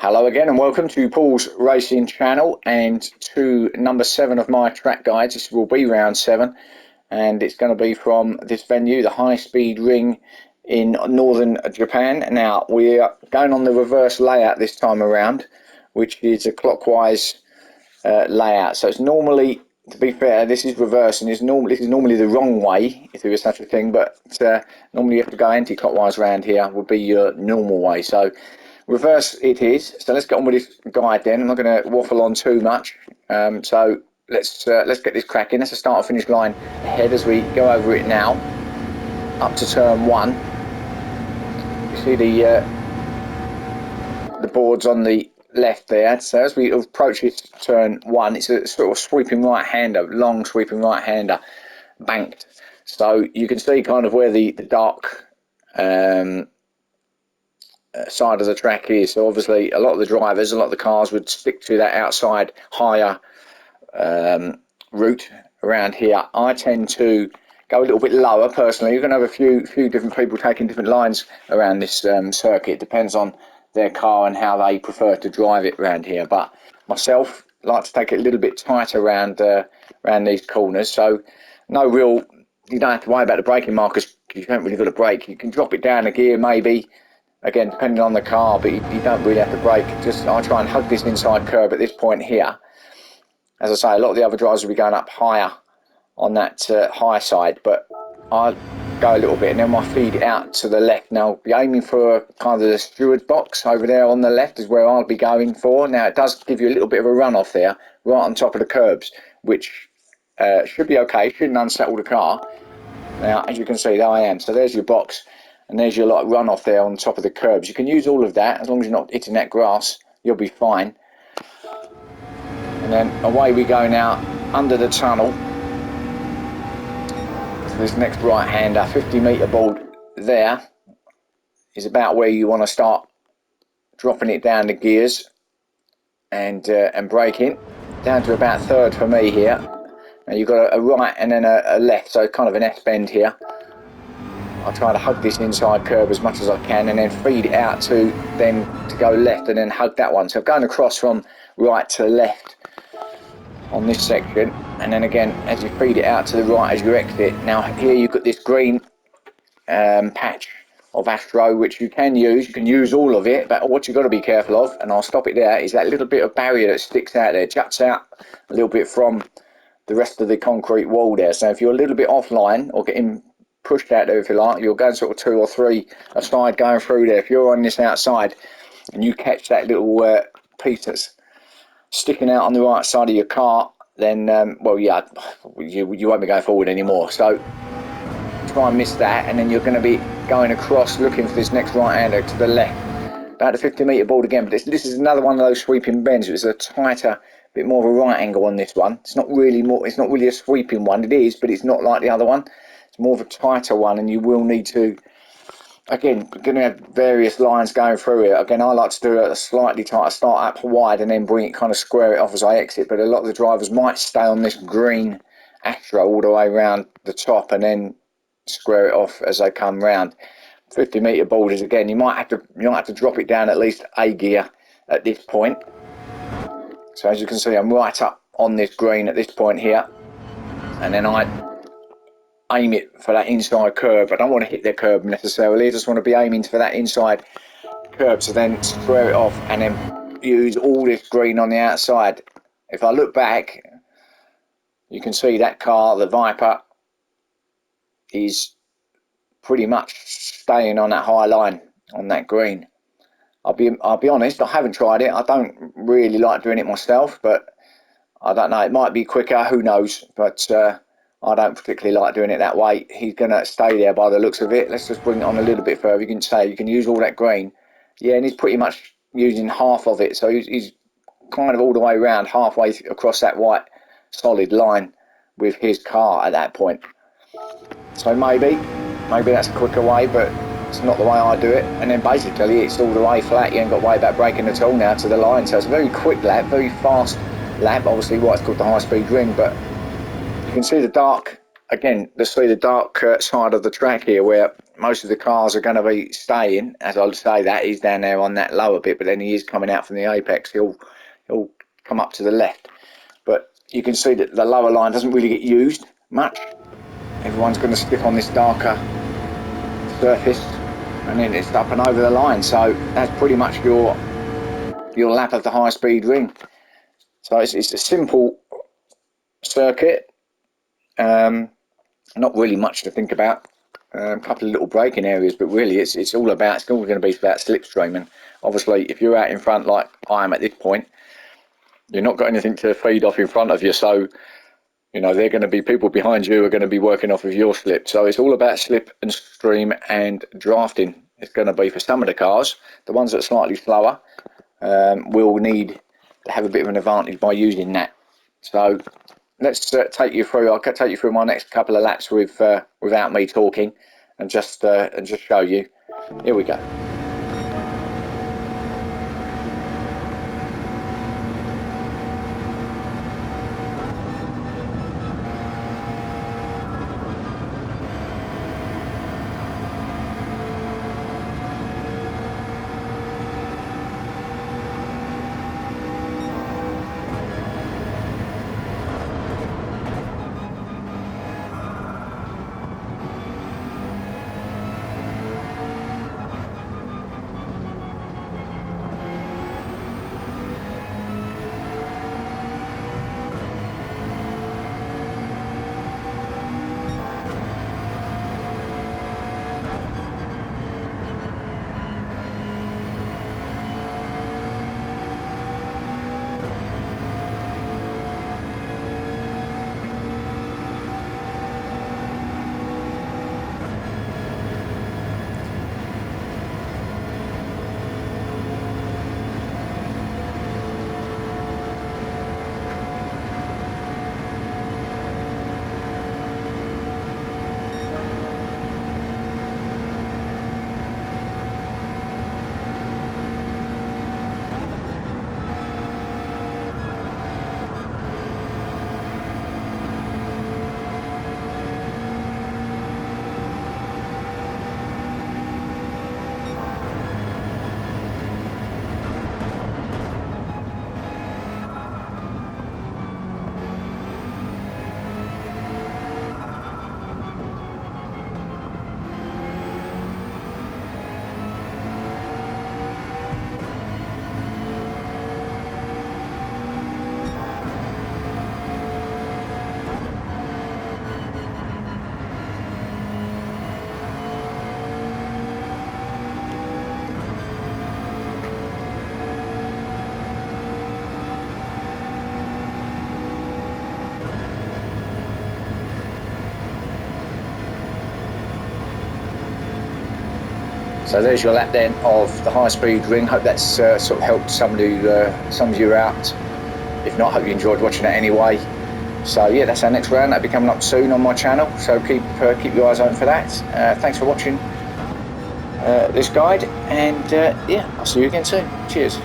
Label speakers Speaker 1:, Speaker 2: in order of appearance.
Speaker 1: Hello again and welcome to Paul's Racing Channel and to number 7 of my track guides. This will be round 7 and it's going to be from this venue, the High Speed Ring in northern Japan. Now we're going on the reverse layout this time around, which is a clockwise layout. So it's normally, to be fair, this is reverse and this is normally the wrong way, if there is such a thing, but normally you have to go anti-clockwise around here, would be your normal way. So reverse it is. So let's get on with this guide then. I'm not going to waffle on too much. So let's get this cracking. That's the start and finish line ahead as we go over it now. Up to turn 1. You see the boards on the left there. So as we approach this turn 1, it's a sort of sweeping right-hander, long sweeping right-hander, banked. So you can see kind of where the dark side of the track is. So obviously a lot of the drivers, a lot of the cars would stick to that outside higher route around here. I tend to go a little bit lower personally. You're going to have a few different people taking different lines around this circuit. It depends on their car and how they prefer to drive it around here, but myself like to take it a little bit tighter around these corners. So no real, you don't have to worry about the braking markers. You haven't really got a brake. You can drop it down a gear maybe, again depending on the car, but you don't really have to brake. I try and hug this inside curb at this point here. As I say, a lot of the other drivers will be going up higher on that high side, but I go a little bit and then I feed it out to the left. Now be aiming for kind of the steward's box over there on the left is where I'll be going for. Now it does give you a little bit of a runoff there right on top of the curbs, which should be okay, shouldn't unsettle the car. Now as you can see, there I am. So there's your box and there's your like runoff there on top of the curbs. You can use all of that as long as you're not hitting that grass, you'll be fine. And then away we go now under the tunnel. This next right-hander, 50-metre board there is about where you want to start dropping it down the gears and braking down to about third for me here. Now you've got a right and then a left, so kind of an S-bend here. I try to hug this inside curb as much as I can and then feed it out to then to go left and then hug that one. So going across from right to left on this section, and then again as you feed it out to the right as you exit. Now here you've got this green patch of Astro which you can use all of it, but what you've got to be careful of, and I'll stop it there, is that little bit of barrier that sticks out there, juts out a little bit from the rest of the concrete wall there. So if you're a little bit offline or getting pushed out there, if you like, you're going sort of 2 or 3 aside going through there. If you're on this outside and you catch that little piece that's sticking out on the right side of your car, then well, yeah, you won't be going forward anymore. So try and miss that, and then you're going to be going across looking for this next right-hander to the left, about the 50-metre board again. But this is another one of those sweeping bends. It's a tighter, bit more of a right angle on this one. It's not really a sweeping one. It is, but it's not like the other one. It's more of a tighter one, and you will need to, again, we're going to have various lines going through it. Again, I like to do a slightly tighter, start up wide and then bring it, kind of square it off as I exit. But a lot of the drivers might stay on this green Astro all the way around the top and then square it off as they come round. 50-metre borders, again, you might have to drop it down at least a gear at this point. So as you can see, I'm right up on this green at this point here, and then I aim it for that inside curb. I don't want to hit the curb necessarily, I just want to be aiming for that inside curb, so then square it off and then use all this green on the outside. If I look back, you can see that car, the Viper, is pretty much staying on that high line on that green. I'll be honest, I haven't tried it. I don't really like doing it myself, but I don't know, it might be quicker, who knows, but I don't particularly like doing it that way. He's going to stay there by the looks of it. Let's just bring it on a little bit further. You can say you can use all that green. Yeah, and he's pretty much using half of it. So he's kind of all the way around, halfway across that white solid line with his car at that point. So maybe that's a quicker way, but it's not the way I do it. And then basically it's all the way flat. You ain't got way back braking at all now to the line. So it's a very quick lap, very fast lap. Obviously why it's called the high speed ring, but you can see the dark, again, let's see the dark side of the track here where most of the cars are going to be staying. As I say, that he's down there on that lower bit, but then he is coming out from the apex. He'll come up to the left, but you can see that the lower line doesn't really get used much. Everyone's going to stick on this darker surface, and then it's up and over the line. So that's pretty much your lap of the high-speed ring. So it's a simple circuit, not really much to think about. A couple of little braking areas, but really it's all going to be about slipstreaming. Obviously, if you're out in front like I am at this point, you're not got anything to feed off in front of you, so you know they're going to be people behind you are going to be working off of your slip. So it's all about slip and stream and drafting. It's going to be for some of the cars. The ones that are slightly slower will need to have a bit of an advantage by using that. So let's take you through. I'll take you through my next couple of laps without me talking, and just show you. Here we go. So there's your lap then of the high-speed ring. Hope that's sort of helped some of you out. If not, hope you enjoyed watching it anyway. So yeah, that's our next round. That'll be coming up soon on my channel. So keep your eyes open for that. Thanks for watching this guide, and yeah, I'll see you again soon. Cheers.